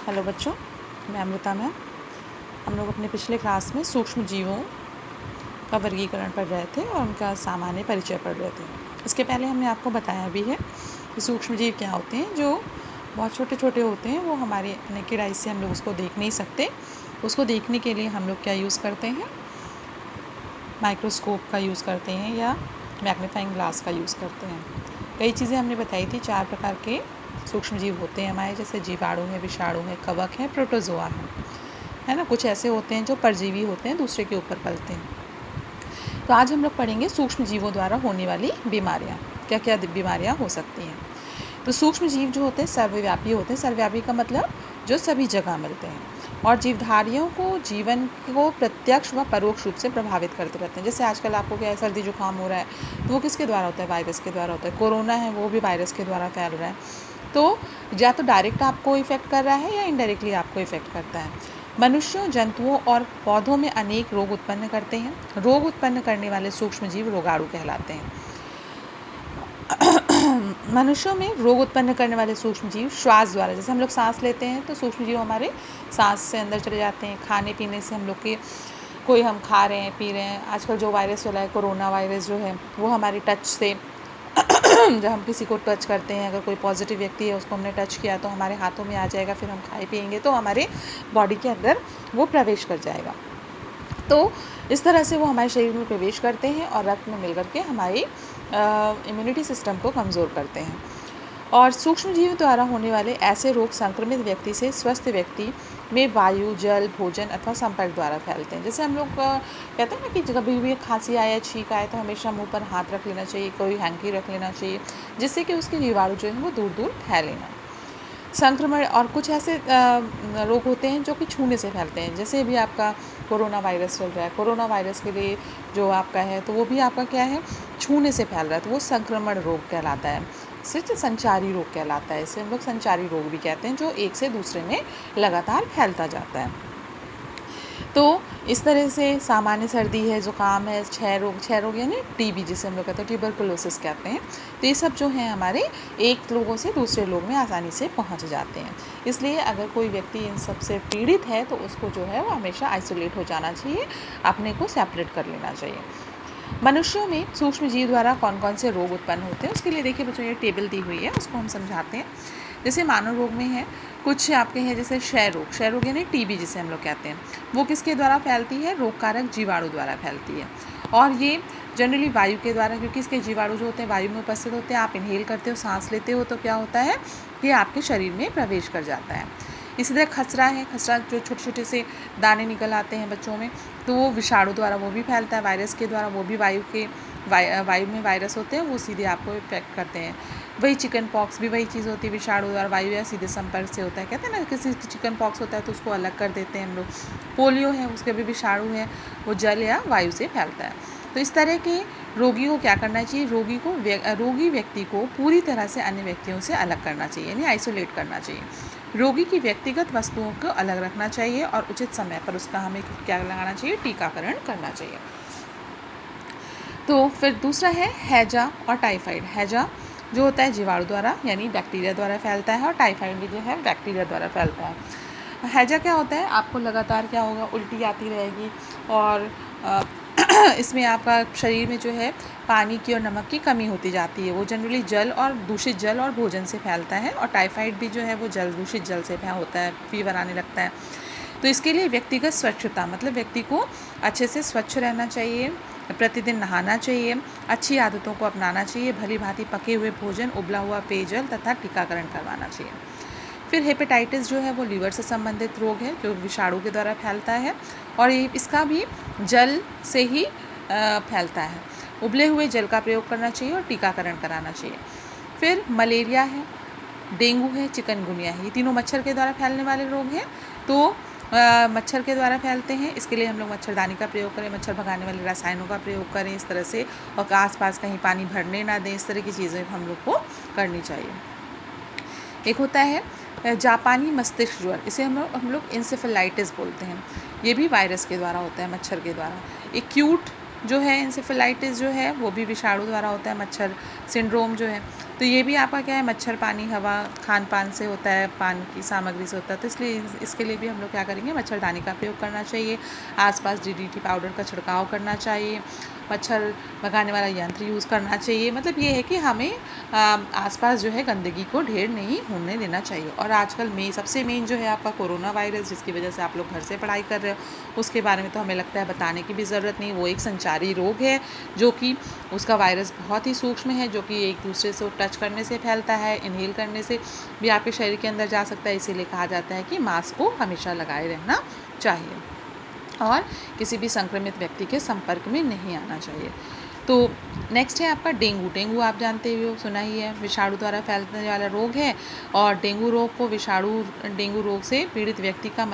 Hello बच्चों, मैं Amrita ma'am. हम लोग अपने पिछले क्लास में सूक्ष्म जीवों का वर्गीकरण पढ़ रहे थे और उनका सामान्य परिचय पढ़ रहे थे। इसके पहले हमने आपको बताया भी है कि सूक्ष्म जीव क्या होते हैं। जो बहुत छोटे छोटे होते हैं, वो हमारे नेकेड आई से हम लोग उसको देख नहीं सकते। उसको देखने के लिए हम लोग क्या यूज़ करते हैं, माइक्रोस्कोप का यूज़ करते हैं या मैग्नीफाइंग ग्लास का यूज़ करते हैं। कई चीज़ें हमने बताई थी। 4 प्रकार के सूक्ष्म जीव होते हैं हमारे, जैसे जीवाणु है, विषाणु है, कवक है, प्रोटोजोआ है ना। कुछ ऐसे होते हैं जो परजीवी होते हैं, दूसरे के ऊपर पलते हैं। तो आज हम लोग पढ़ेंगे सूक्ष्म जीवों द्वारा होने वाली बीमारियाँ, क्या क्या बीमारियाँ हो सकती हैं। तो सूक्ष्म जीव जो होते हैं सर्वव्यापी होते हैं। सर्वव्यापी का मतलब जो सभी जगह मिलते हैं और जीवधारियों को जीवन को प्रत्यक्ष व परोक्ष रूप से प्रभावित करते रहते हैं। जैसे आजकल आपको क्या है, सर्दी जुकाम हो रहा है, तो वो किसके द्वारा होता है? वायरस के द्वारा होता है। कोरोना है, वो भी वायरस के द्वारा फैल रहा है। तो या तो डायरेक्ट आपको इफेक्ट कर रहा है या इनडायरेक्टली आपको इफेक्ट करता है। मनुष्यों, जंतुओं और पौधों में अनेक रोग उत्पन्न करते हैं। रोग उत्पन्न करने वाले सूक्ष्म जीव रोगाणु कहलाते हैं। मनुष्यों में रोग उत्पन्न करने वाले सूक्ष्म जीव श्वास द्वारा, जैसे हम लोग सांस लेते हैं तो सूक्ष्म जीव हमारे सांस से अंदर चले जाते हैं। खाने पीने से हम लोग के कोई हम खा रहे हैं, पी रहे हैं। आजकल जो वायरस चला है, कोरोना वायरस जो है, वो हमारी टच से जब हम किसी को टच करते हैं, अगर कोई पॉजिटिव व्यक्ति है, उसको हमने टच किया तो हमारे हाथों में आ जाएगा। फिर हम खाए पिएंगे तो हमारे बॉडी के अंदर वो प्रवेश कर जाएगा। तो इस तरह से वो हमारे शरीर में प्रवेश करते हैं और रक्त में मिल करके हमारी इम्यूनिटी सिस्टम को कमज़ोर करते हैं। और सूक्ष्म जीव द्वारा होने वाले ऐसे रोग संक्रमित व्यक्ति से स्वस्थ व्यक्ति में वायु, जल, भोजन अथवा संपर्क द्वारा फैलते हैं। जैसे हम लोग कहते हैं ना कि कभी भी खांसी आए, छींक आए तो हमेशा मुंह पर हाथ रख लेना चाहिए, कोई हैंकी रख लेना चाहिए, जिससे कि उसके जीवाणु जो है वो दूर दूर फैले ना। संक्रमण और कुछ ऐसे रोग होते हैं जो कि छूने से फैलते हैं। जैसे भी आपका कोरोना वायरस चल रहा है, कोरोना वायरस के लिए जो आपका है, तो वो भी आपका क्या है, छूने से फैल रहा है, तो वो संक्रमण रोग कहलाता है। सिर्फ संचारी रोग कहलाता है। इसे हम लोग संचारी रोग भी कहते हैं, जो एक से दूसरे में लगातार फैलता जाता है। तो इस तरह से सामान्य सर्दी है, ज़ुकाम है, क्षय रोग यानी टीबी जिसे हम लोग कहते हैं, ट्यूबरकुलोसिस कहते हैं। तो ये सब जो हैं हमारे एक लोगों से दूसरे लोग में आसानी से पहुंच जाते हैं। इसलिए अगर कोई व्यक्ति इन सब से पीड़ित है तो उसको जो है वो हमेशा आइसोलेट हो जाना चाहिए, अपने को सेपरेट कर लेना चाहिए। मनुष्यों में सूक्ष्म जीव द्वारा कौन कौन से रोग उत्पन्न होते हैं, उसके लिए देखिए बच्चों, ये टेबल दी हुई है, उसको हम समझाते हैं। जैसे मानव रोग में है, कुछ आपके हैं जैसे क्षय रोग यानी टीबी जिसे हम लोग कहते हैं। वो किसके द्वारा फैलती है? रोग कारक जीवाणु द्वारा फैलती है। और ये जनरली वायु के द्वारा, क्योंकि इसके जीवाणु जो होते हैं वायु में उपस्थित होते हैं। आप इनहेल करते हो, सांस लेते हो, तो क्या होता है कि आपके शरीर में प्रवेश कर जाता है। इसी तरह खसरा है, खसरा जो छोटे छोटे से दाने निकल आते हैं बच्चों में, तो वो विषाणु द्वारा वो भी फैलता है, वायरस के द्वारा। वो भी वायु में वायरस होते हैं, वो सीधे आपको इफेक्ट करते हैं। वही चिकन पॉक्स भी वही चीज़ होती है, विषाणु द्वारा वायु या सीधे संपर्क से होता है। कहते हैं ना, किसी चिकन पॉक्स होता है तो उसको अलग कर देते हैं हम लोग। पोलियो है, उसके भी विषाणु है, वो जल या वायु से फैलता है। तो इस तरह के रोगी को क्या करना चाहिए? रोगी व्यक्ति को पूरी तरह से अन्य व्यक्तियों से अलग करना चाहिए, यानी आइसोलेट करना चाहिए। रोगी की व्यक्तिगत वस्तुओं को अलग रखना चाहिए और उचित समय पर उसका हमें क्या लगाना चाहिए? टीकाकरण करना चाहिए। तो फिर दूसरा है हैजा और टाइफाइड। हैजा जो होता है जीवाणु द्वारा यानी बैक्टीरिया द्वारा फैलता है, और टाइफाइड भी जो है बैक्टीरिया द्वारा फैलता है। हैजा क्या होता है? आपको लगातार क्या होगा? उल्टी आती रहेगी और इसमें आपका शरीर में जो है पानी की और नमक की कमी होती जाती है। वो जनरली दूषित जल और भोजन से फैलता है। और टाइफाइड भी जो है वो दूषित जल से होता है, फीवर आने लगता है। तो इसके लिए व्यक्तिगत स्वच्छता, मतलब व्यक्ति को अच्छे से स्वच्छ रहना चाहिए, प्रतिदिन नहाना चाहिए, अच्छी आदतों को अपनाना चाहिए, भली भांति पके हुए भोजन, उबला हुआ पेयजल तथा टीकाकरण करवाना चाहिए। फिर हेपेटाइटिस जो है वो लीवर से संबंधित रोग है, जो विषाणु के द्वारा फैलता है और इसका भी जल से ही फैलता है। उबले हुए जल का प्रयोग करना चाहिए और टीकाकरण कराना चाहिए। फिर मलेरिया है, डेंगू है, चिकनगुनिया है, ये तीनों मच्छर के द्वारा फैलने वाले रोग हैं। तो मच्छर के द्वारा फैलते हैं, इसके लिए हम लोग मच्छरदानी का प्रयोग करें, मच्छर भगाने वाले रसायनों का प्रयोग करें इस तरह से, और आसपास कहीं पानी भरने ना दें। इस तरह की चीज़ें हम लोग को करनी चाहिए। एक होता है जापानी मस्तिष्क ज्वर, इसे हम लोग इंसेफेलाइटिस बोलते हैं। ये भी वायरस के द्वारा होता है, मच्छर के द्वारा। एक्यूट जो है इंसेफेलाइटिस जो है वो भी विषाणु द्वारा होता है, मच्छर सिंड्रोम जो है। तो ये भी आपका क्या है, मच्छर पानी हवा खान पान से होता है, पान की सामग्री से होता है, तो इसलिए इसके लिए भी हम लोग क्या करेंगे, मच्छरदानी का प्रयोग करना चाहिए। आसपास DDT पाउडर का छिड़काव करना चाहिए, मच्छर भगाने वाला यंत्र यूज़ करना चाहिए। मतलब ये है कि हमें आसपास जो है गंदगी को ढेर नहीं होने देना चाहिए। और आजकल सबसे मेन जो है आपका कोरोना वायरस, जिसकी वजह से आप लोग घर से पढ़ाई कर रहे हो, उसके बारे में तो हमें लगता है बताने की भी ज़रूरत नहीं। वो एक संचारी रोग है जो कि उसका वायरस बहुत ही सूक्ष्म है, जो कि एक दूसरे से टच करने से फैलता है, इनहेल करने से भी आपके शरीर के अंदर जा सकता है। इसीलिए कहा जाता है कि मास्क को हमेशा लगाए रहना चाहिए और किसी भी संक्रमित व्यक्ति के संपर्क में नहीं आना चाहिए। तो नेक्स्ट है आपका डेंगू। डेंगू आप जानते हो, सुना ही है, विषाणु द्वारा फैलने वाला रोग है। और डेंगू रोग को डेंगू रोग से पीड़ित व्यक्ति का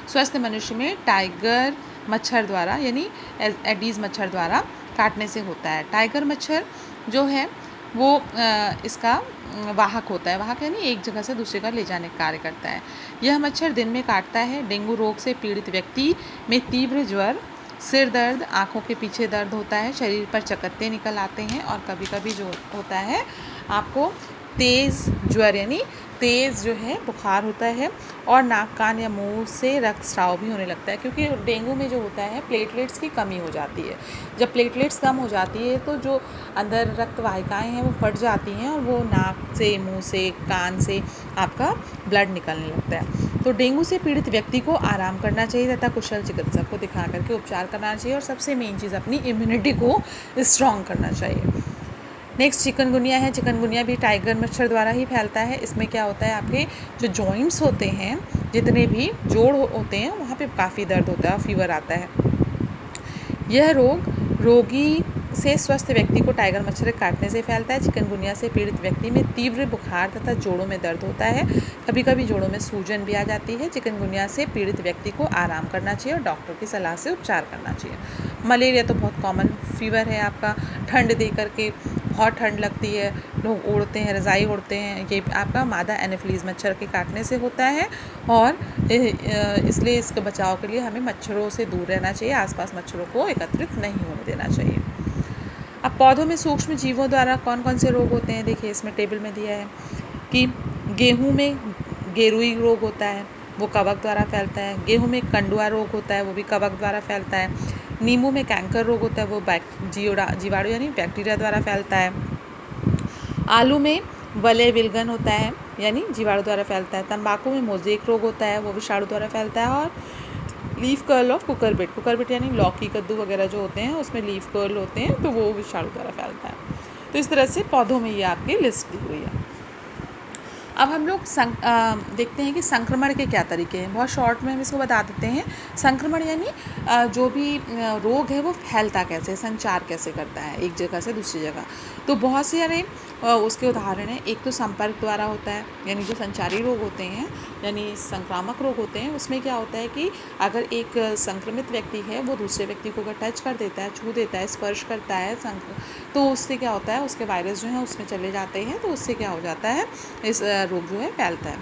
स्वस्थ मनुष्य में टाइगर मच्छर द्वारा यानी एडीज मच्छर द्वारा काटने से होता है। टाइगर मच्छर जो है वो इसका वाहक होता है। वाहक यानी एक जगह से दूसरी जगह ले जाने का कार्य करता है। यह मच्छर दिन में काटता है। डेंगू रोग से पीड़ित व्यक्ति में तीव्र ज्वर, सिर दर्द, आँखों के पीछे दर्द होता है, शरीर पर चकत्ते निकल आते हैं और कभी कभी जो होता है आपको तेज़ ज्वर यानी तेज़ जो है बुखार होता है और नाक कान या मुंह से रक्तस्राव भी होने लगता है। क्योंकि डेंगू में जो होता है प्लेटलेट्स की कमी हो जाती है। जब प्लेटलेट्स कम हो जाती है तो जो अंदर रक्त वाहिकाएँ हैं वो फट जाती हैं और वो नाक से, मुंह से, कान से आपका ब्लड निकलने लगता है। तो डेंगू से पीड़ित व्यक्ति को आराम करना चाहिए तथा कुशल चिकित्सक को दिखा करके उपचार करना चाहिए और सबसे मेन चीज़ अपनी इम्यूनिटी को स्ट्रॉन्ग करना चाहिए। नेक्स्ट चिकनगुनिया है। चिकनगुनिया भी टाइगर मच्छर द्वारा ही फैलता है। इसमें क्या होता है, आपके जो जॉइंट्स होते हैं, जितने भी जोड़ होते हैं, वहाँ पे काफ़ी दर्द होता है, फीवर आता है। यह रोग रोगी से स्वस्थ व्यक्ति को टाइगर मच्छर के काटने से फैलता है। चिकनगुनिया से पीड़ित व्यक्ति में तीव्र बुखार तथा जोड़ों में दर्द होता है। कभी कभी जोड़ों में सूजन भी आ जाती है। चिकनगुनिया से पीड़ित व्यक्ति को आराम करना चाहिए और डॉक्टर की सलाह से उपचार करना चाहिए। मलेरिया तो बहुत कॉमन फीवर है आपका, ठंड दे करके बहुत ठंड लगती है, लोग ओढ़ते हैं, रज़ाई ओढ़ते हैं, ये आपका मादा एनोफिलीज़ मच्छर के काटने से होता है। और इसलिए इसके बचाव के लिए हमें मच्छरों से दूर रहना चाहिए, आसपास मच्छरों को एकत्रित नहीं होने देना चाहिए। अब पौधों में सूक्ष्म जीवों द्वारा कौन कौन से रोग होते हैं, देखिए इसमें टेबल में दिया है कि गेहूं में गेरुई रोग होता है, वो कवक द्वारा फैलता है। गेहूं में कंडुआ रोग होता है, वो भी कवक द्वारा फैलता है। नींबू में कैंकर रोग होता है, वो जीवाणु यानी बैक्टीरिया द्वारा फैलता है। आलू में वलय विलगन होता है, यानी जीवाणु द्वारा फैलता है। तंबाकू में मोज़ेक रोग होता है, वो विषाणु द्वारा फैलता है। और लीफ कर्ल ऑफ कुकरबिट यानी लौकी, कद्दू वगैरह जो होते हैं उसमें लीफ कर्ल होते हैं, तो वो विषाणु द्वारा फैलता है। तो इस तरह से पौधों में ये आपकी लिस्ट दी हुई है। अब हम लोग देखते हैं कि संक्रमण के क्या तरीके हैं। बहुत शॉर्ट में हम इसको बता देते हैं। संक्रमण यानी जो भी रोग है वो फैलता कैसे, संचार कैसे करता है एक जगह से दूसरी जगह। तो बहुत सारे उसके उदाहरण हैं। एक तो संपर्क द्वारा होता है, यानी जो संचारी रोग होते हैं यानी संक्रामक रोग होते हैं, उसमें क्या होता है कि अगर एक संक्रमित व्यक्ति है वो दूसरे व्यक्ति को अगर टच कर देता है, छू देता है, स्पर्श करता है, तो उससे क्या होता है, उसके वायरस जो हैं उसमें चले जाते हैं, तो उससे क्या हो जाता है, इस रोग जो है फैलता है।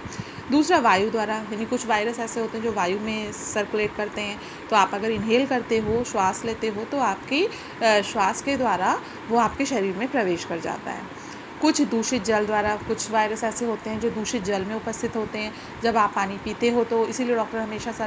दूसरा वायु द्वारा, यानी कुछ वायरस ऐसे होते हैं जो वायु में सर्कुलेट करते हैं, तो आप अगर इनहेल करते हो, श्वास लेते हो, तो आपकी श्वास के द्वारा वो आपके शरीर में प्रवेश कर जाता है। कुछ दूषित जल द्वारा, कुछ वायरस ऐसे होते हैं जो दूषित जल में उपस्थित होते हैं। जब आप पानी पीते हो तो इसीलिए डॉक्टर हमेशा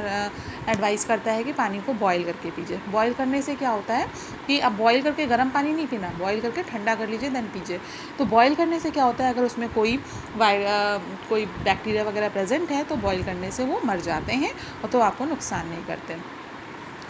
एडवाइस करता है कि पानी को बॉईल करके पीजिए। बॉईल करने से क्या होता है कि अब बॉईल करके गर्म पानी नहीं पीना, बॉईल करके ठंडा कर लीजिए देन पीजिए। तो बॉईल करने से क्या होता है, अगर उसमें कोई बैक्टीरिया वगैरह प्रेजेंट है तो बॉईल करने से वो मर जाते हैं और तो आपको नुकसान नहीं करते।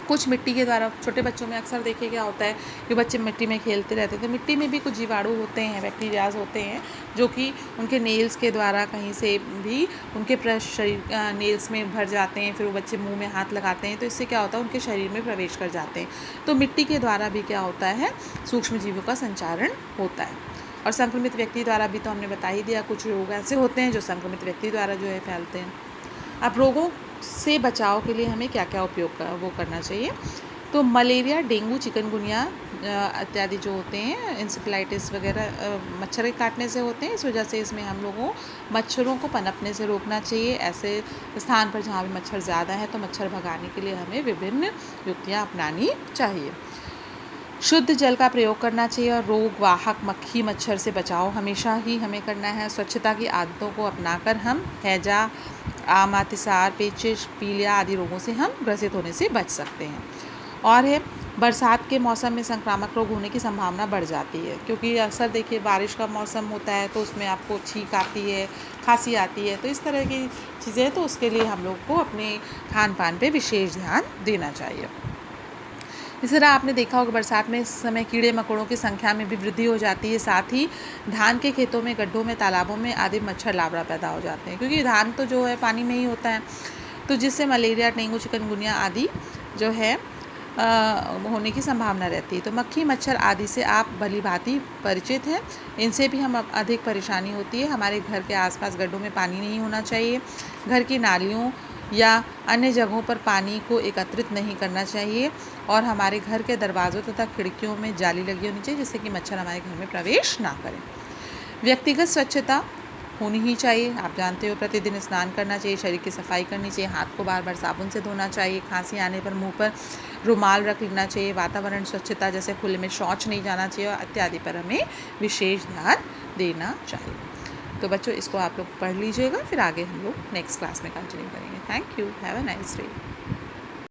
कुछ मिट्टी के द्वारा, छोटे बच्चों में अक्सर देखिए क्या होता है कि बच्चे मिट्टी में खेलते रहते हैं, तो मिट्टी में भी कुछ जीवाणु होते हैं, बैक्टीरियाज होते हैं, जो कि उनके नेल्स के द्वारा कहीं से भी उनके शरीर नेल्स में भर जाते हैं, फिर वो बच्चे मुंह में हाथ लगाते हैं, तो इससे क्या होता है, उनके शरीर में प्रवेश कर जाते हैं। तो मिट्टी के द्वारा भी क्या होता है, सूक्ष्म जीवों का संचारण होता है। और संक्रमित व्यक्ति द्वारा भी तो हमने बता ही दिया, कुछ रोग ऐसे होते हैं जो संक्रमित व्यक्ति द्वारा जो है फैलते हैं। अब रोगों से बचाव के लिए हमें क्या क्या वो करना चाहिए, तो मलेरिया, डेंगू, चिकनगुनिया इत्यादि जो होते हैं, इंसेफ्लाइटिस वगैरह मच्छर के काटने से होते हैं। इस वजह से इसमें हम लोगों मच्छरों को पनपने से रोकना चाहिए। ऐसे स्थान पर जहाँ भी मच्छर ज़्यादा है तो मच्छर भगाने के लिए हमें विभिन्न युक्तियाँ अपनानी चाहिए। शुद्ध जल का प्रयोग करना चाहिए और रोग वाहक मक्खी मच्छर से बचाव हमेशा ही हमें करना है। स्वच्छता की आदतों को अपनाकर हम हैजा, आम अतिसार, पेचिश, पीलिया आदि रोगों से हम ग्रसित होने से बच सकते हैं। और है बरसात के मौसम में संक्रामक रोग होने की संभावना बढ़ जाती है, क्योंकि अक्सर देखिए बारिश का मौसम होता है तो उसमें आपको छींक आती है, खांसी आती है, तो इस तरह की चीज़ें, तो उसके लिए हम लोग को अपने खान पान पे विशेष ध्यान देना चाहिए। इस तरह आपने देखा होगा बरसात में इस समय कीड़े मकोड़ों की संख्या में भी वृद्धि हो जाती है। साथ ही धान के खेतों में, गड्ढों में, तालाबों में आदि मच्छर लार्वा पैदा हो जाते हैं, क्योंकि धान तो जो है पानी में ही होता है, तो जिससे मलेरिया, डेंगू, चिकनगुनिया आदि जो है होने की संभावना रहती है। तो मक्खी मच्छर आदि से आप भली-भांति परिचित हैं। इनसे भी हम अधिक परेशानी होती है। हमारे घर के आसपास गड्ढों में पानी नहीं होना चाहिए। घर की नालियों या अन्य जगहों पर पानी को एकत्रित नहीं करना चाहिए और हमारे घर के दरवाज़ों तथा खिड़कियों में जाली लगी होनी चाहिए, जिससे कि मच्छर हमारे घर में प्रवेश ना करें। व्यक्तिगत स्वच्छता होनी ही चाहिए। आप जानते हो प्रतिदिन स्नान करना चाहिए, शरीर की सफाई करनी चाहिए, हाथ को बार बार साबुन से धोना चाहिए, खांसी आने पर मुंह पर रुमाल रख लेना चाहिए, वातावरण स्वच्छता जैसे खुले में शौच नहीं जाना चाहिए और इत्यादि पर हमें विशेष ध्यान देना चाहिए। तो बच्चों, इसको आप लोग पढ़ लीजिएगा, फिर आगे हम लोग नेक्स्ट क्लास में कंटिन्यू करेंगे। Thank you, have a nice day.